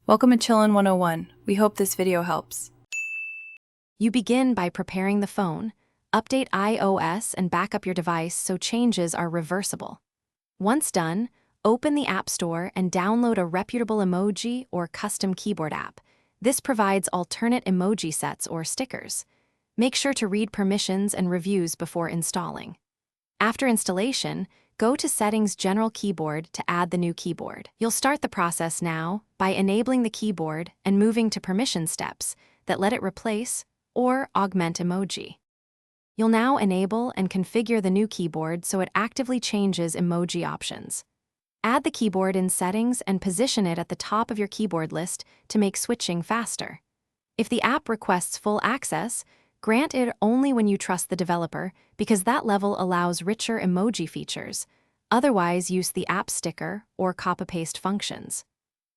Welcome to Chillin' 101. We hope this video helps. You begin by preparing the phone, update iOS, and back up your device so changes are reversible. Once done, open the App Store and download a reputable emoji or custom keyboard app. This provides alternate emoji sets or stickers. Make sure to read permissions and reviews before installing. After installation, go to Settings General Keyboard to add the new keyboard. You'll start the process now by enabling the keyboard and moving to permission steps that let it replace or augment emoji. You'll now enable and configure the new keyboard so it actively changes emoji options. Add the keyboard in Settings and position it at the top of your keyboard list to make switching faster. If the app requests full access, grant it only when you trust the developer because that level allows richer emoji features. Otherwise, use the app sticker or copy-paste functions.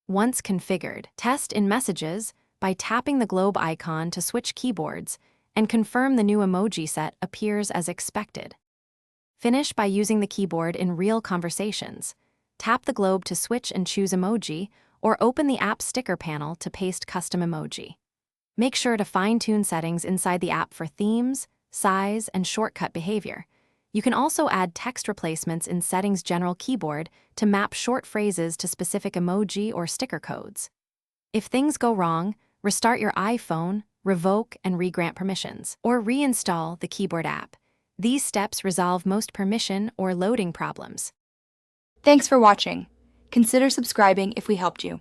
Once configured, test in Messages by tapping the globe icon to switch keyboards and confirm the new emoji set appears as expected. Finish by using the keyboard in real conversations. Tap the globe to switch and choose emoji, or open the app sticker panel to paste custom emoji. Make sure to fine-tune settings inside the app for themes, size, and shortcut behavior. You can also add text replacements in Settings General Keyboard to map short phrases to specific emoji or sticker codes. If things go wrong, restart your iPhone, revoke and re-grant permissions, or reinstall the keyboard app. These steps resolve most permission or loading problems. Thanks for watching. Consider subscribing if we helped you.